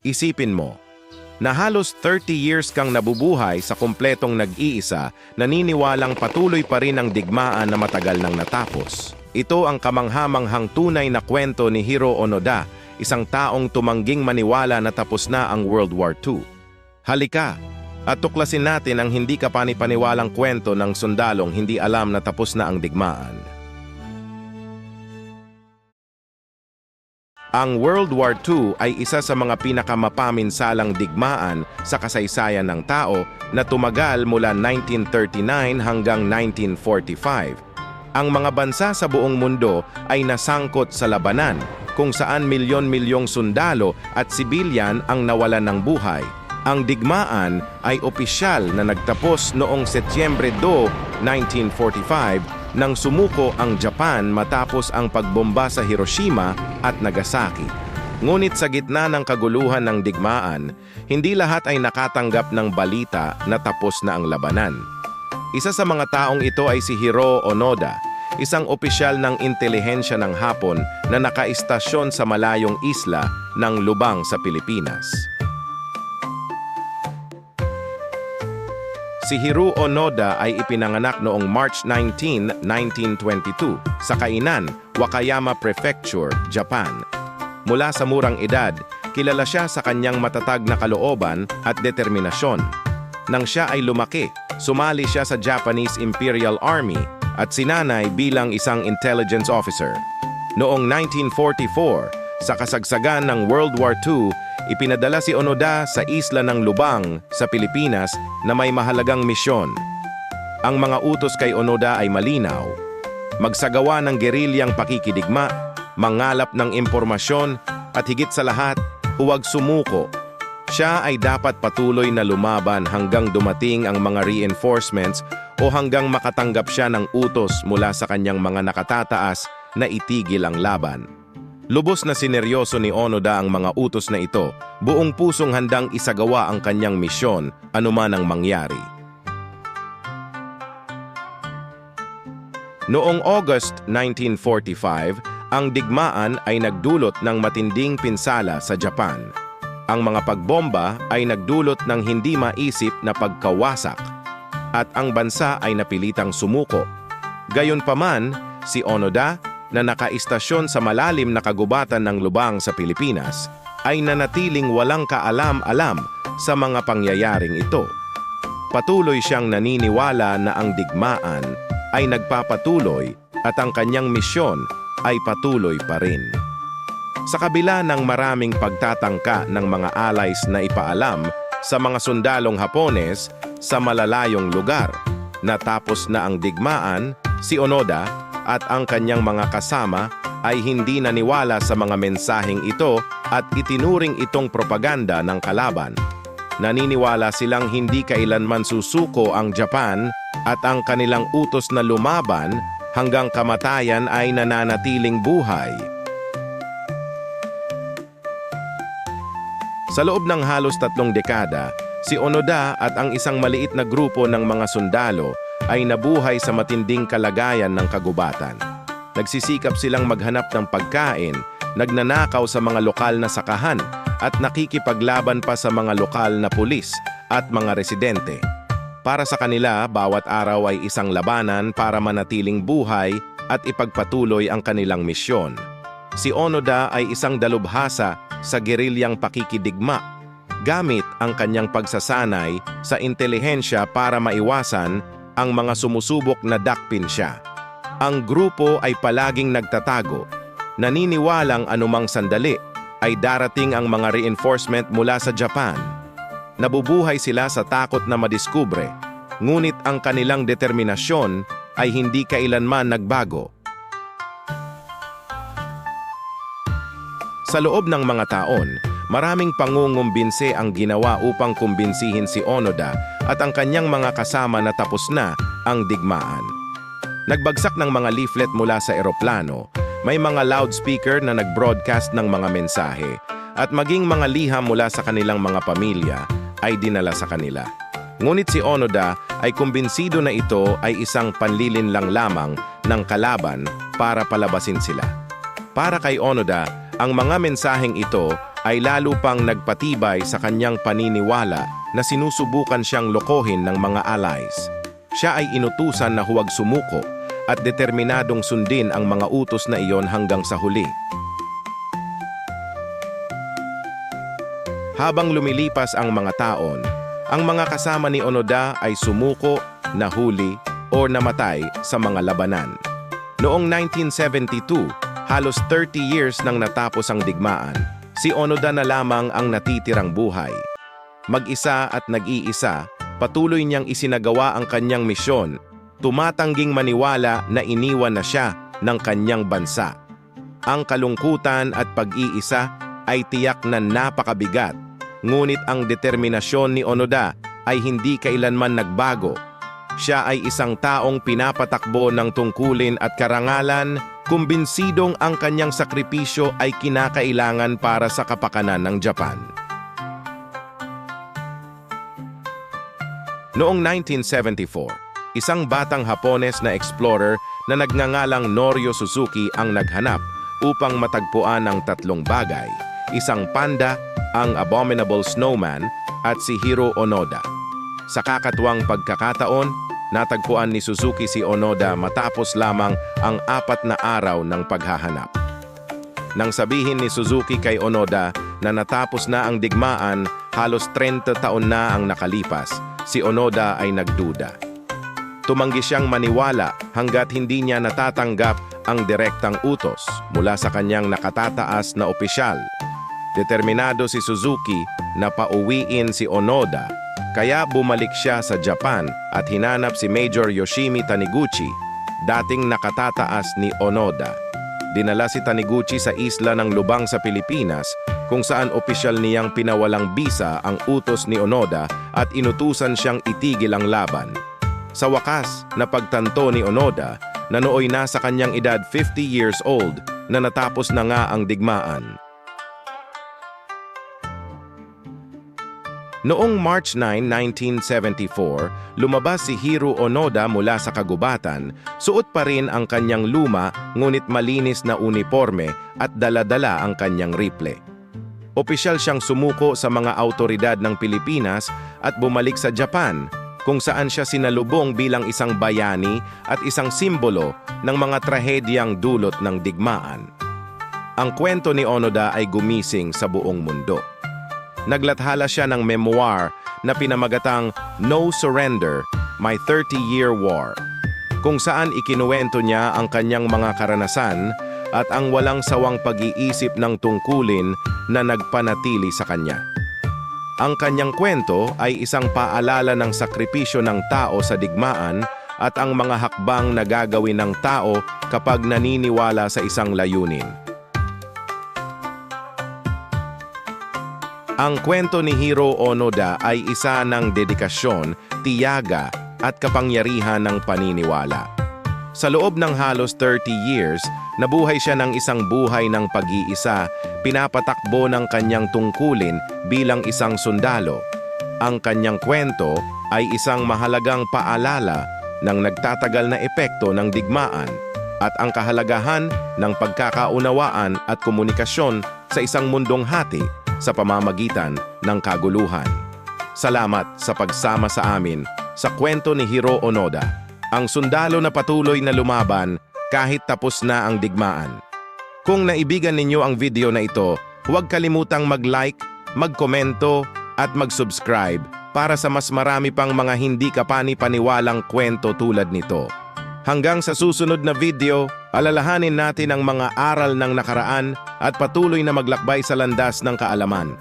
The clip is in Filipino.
Isipin mo, na halos 30 years kang nabubuhay sa kumpletong nag-iisa, naniniwalang patuloy pa rin ang digmaan na matagal nang natapos. Ito ang kamangha-manghang tunay na kwento ni Hiro Onoda, isang taong tumangging maniwala na tapos na ang World War II. Halika, at tuklasin natin ang hindi kapani-paniwalang kwento ng sundalong hindi alam na tapos na ang digmaan. Ang World War II ay isa sa mga pinakamapaminsalang digmaan sa kasaysayan ng tao na tumagal mula 1939 hanggang 1945. Ang mga bansa sa buong mundo ay nasangkot sa labanan kung saan milyon-milyong sundalo at sibilyan ang nawalan ng buhay. Ang digmaan ay opisyal na nagtapos noong Setyembre 2, 1945 nang sumuko ang Japan matapos ang pagbomba sa Hiroshima at Nagasaki. Ngunit sa gitna ng kaguluhan ng digmaan, hindi lahat ay nakatanggap ng balita na tapos na ang labanan. Isa sa mga taong ito ay si Hiro Onoda, isang opisyal ng intelihensya ng Hapon na nakaistasyon sa malayong isla ng Lubang sa Pilipinas. Si Hiro Onoda ay ipinanganak noong March 19, 1922 sa Kainan, Wakayama Prefecture, Japan. Mula sa murang edad, kilala siya sa kanyang matatag na kalooban at determinasyon. Nang siya ay lumaki, sumali siya sa Japanese Imperial Army at sinanay bilang isang intelligence officer. Noong 1944, sa kasagsagan ng World War II, ipinadala si Onoda sa isla ng Lubang sa Pilipinas na may mahalagang misyon. Ang mga utos kay Onoda ay malinaw: magsagawa ng gerilyang pakikidigma, mangalap ng impormasyon, at higit sa lahat, huwag sumuko. Siya ay dapat patuloy na lumaban hanggang dumating ang mga reinforcements o hanggang makatanggap siya ng utos mula sa kanyang mga nakatataas na itigil ang laban. Lubos na sineryoso ni Onoda ang mga utos na ito, buong pusong handang isagawa ang kanyang misyon, anuman ang mangyari. Noong August 1945, ang digmaan ay nagdulot ng matinding pinsala sa Japan. Ang mga pagbomba ay nagdulot ng hindi maisip na pagkawasak, at ang bansa ay napilitang sumuko. Gayunpaman, si Onoda, na nakaistasyon sa malalim na kagubatan ng Lubang sa Pilipinas, ay nanatiling walang kaalam-alam sa mga pangyayaring ito. Patuloy siyang naniniwala na ang digmaan ay nagpapatuloy at ang kanyang misyon ay patuloy pa rin. Sa kabila ng maraming pagtatangka ng mga allies na ipaalam sa mga sundalong Hapones sa malalayong lugar, natapos na ang digmaan, si Onoda at ang kanyang mga kasama ay hindi naniwala sa mga mensaheng ito at itinuring itong propaganda ng kalaban. Naniniwala silang hindi kailanman susuko ang Japan at ang kanilang utos na lumaban hanggang kamatayan ay nananatiling buhay. Sa loob ng halos 3 dekada, si Onoda at ang isang maliit na grupo ng mga sundalo ay nabuhay sa matinding kalagayan ng kagubatan. Nagsisikap silang maghanap ng pagkain, nagnanakaw sa mga lokal na sakahan, at nakikipaglaban pa sa mga lokal na pulis at mga residente. Para sa kanila, bawat araw ay isang labanan para manatiling buhay at ipagpatuloy ang kanilang misyon. Si Onoda ay isang dalubhasa sa gerilyang pakikidigma, gamit ang kanyang pagsasanay sa intelihensya para maiwasan ang mga sumusubok na dakpin siya. Ang grupo ay palaging nagtatago, naniniwalang anumang sandali ay darating ang mga reinforcement mula sa Japan. Nabubuhay sila sa takot na madiskubre, ngunit ang kanilang determinasyon ay hindi kailanman nagbago. Sa loob ng mga taon, maraming pangungumbinse ang ginawa upang kumbinsihin si Onoda at ang kanyang mga kasama na tapos na ang digmaan. Nagbagsak ng mga leaflet mula sa eroplano, may mga loudspeaker na nag-broadcast ng mga mensahe, at maging mga liham mula sa kanilang mga pamilya ay dinala sa kanila. Ngunit si Onoda ay kumbinsido na ito ay isang panlilinlang lamang ng kalaban para palabasin sila. Para kay Onoda, ang mga mensaheng ito ay lalo pang nagpatibay sa kanyang paniniwala na sinusubukan siyang lokohin ng mga allies. Siya ay inutusan na huwag sumuko at determinadong sundin ang mga utos na iyon hanggang sa huli. Habang lumilipas ang mga taon, ang mga kasama ni Onoda ay sumuko, nahuli, o namatay sa mga labanan. Noong 1972, halos 30 years nang natapos ang digmaan, si Onoda na lamang ang natitirang buhay. Mag-isa at nag-iisa, patuloy niyang isinagawa ang kanyang misyon, tumatangging maniwala na iniwan na siya ng kanyang bansa. Ang kalungkutan at pag-iisa ay tiyak na napakabigat, ngunit ang determinasyon ni Onoda ay hindi kailanman nagbago. Siya ay isang taong pinapatakbo ng tungkulin at karangalan, kumbinsidong ang kanyang sakripisyo ay kinakailangan para sa kapakanan ng Japan. Noong 1974, isang batang Hapones na explorer na nagngangalang Norio Suzuki ang naghanap upang matagpuan ang tatlong bagay, isang panda, ang Abominable Snowman, at si Hiro Onoda. Sa kakatuwang pagkakataon, natagpuan ni Suzuki si Onoda matapos lamang ang 4 na araw ng paghahanap. Nang sabihin ni Suzuki kay Onoda na natapos na ang digmaan, halos 30 taon na ang nakalipas, si Onoda ay nagduda. Tumanggi siyang maniwala hanggat hindi niya natatanggap ang direktang utos mula sa kanyang nakatataas na opisyal. Determinado si Suzuki na pauwiin si Onoda, kaya bumalik siya sa Japan at hinanap si Major Yoshimi Taniguchi, dating nakatataas ni Onoda. Dinala si Taniguchi sa isla ng Lubang sa Pilipinas, kung saan opisyal niyang pinawalang bisa ang utos ni Onoda at inutusan siyang itigil ang laban. Sa wakas, napagtanto ni Onoda na nooy nasa kanyang edad 50 years old na natapos na nga ang digmaan. Noong March 9, 1974, lumabas si Hiro Onoda mula sa kagubatan, suot pa rin ang kanyang luma ngunit malinis na uniforme at dala-dala ang kanyang rifle. Opisyal siyang sumuko sa mga autoridad ng Pilipinas at bumalik sa Japan, kung saan siya sinalubong bilang isang bayani at isang simbolo ng mga trahedyang dulot ng digmaan. Ang kwento ni Onoda ay gumising sa buong mundo. Naglathala siya ng memoir na pinamagatang No Surrender, My 30-Year War, kung saan ikinuwento niya ang kanyang mga karanasan at ang walang sawang pag-iisip ng tungkulin na nagpanatili sa kanya. Ang kanyang kwento ay isang paalala ng sakripisyo ng tao sa digmaan at ang mga hakbang na gagawin ng tao kapag naniniwala sa isang layunin. Ang kwento ni Hiro Onoda ay isa ng dedikasyon, tiyaga at kapangyarihan ng paniniwala. Sa loob ng halos 30 years, nabuhay siya ng isang buhay ng pag-iisa, pinapatakbo ng kanyang tungkulin bilang isang sundalo. Ang kanyang kwento ay isang mahalagang paalala ng nagtatagal na epekto ng digmaan at ang kahalagahan ng pagkakaunawaan at komunikasyon sa isang mundong hati sa pamamagitan ng kaguluhan. Salamat sa pagsama sa amin sa kwento ni Hiro Onoda, ang sundalo na patuloy na lumaban kahit tapos na ang digmaan. Kung naibigan ninyo ang video na ito, huwag kalimutang mag-like, mag-komento at mag-subscribe para sa mas marami pang mga hindi kapani-paniwalang kwento tulad nito. Hanggang sa susunod na video, alalahanin natin ang mga aral ng nakaraan at patuloy na maglakbay sa landas ng kaalaman.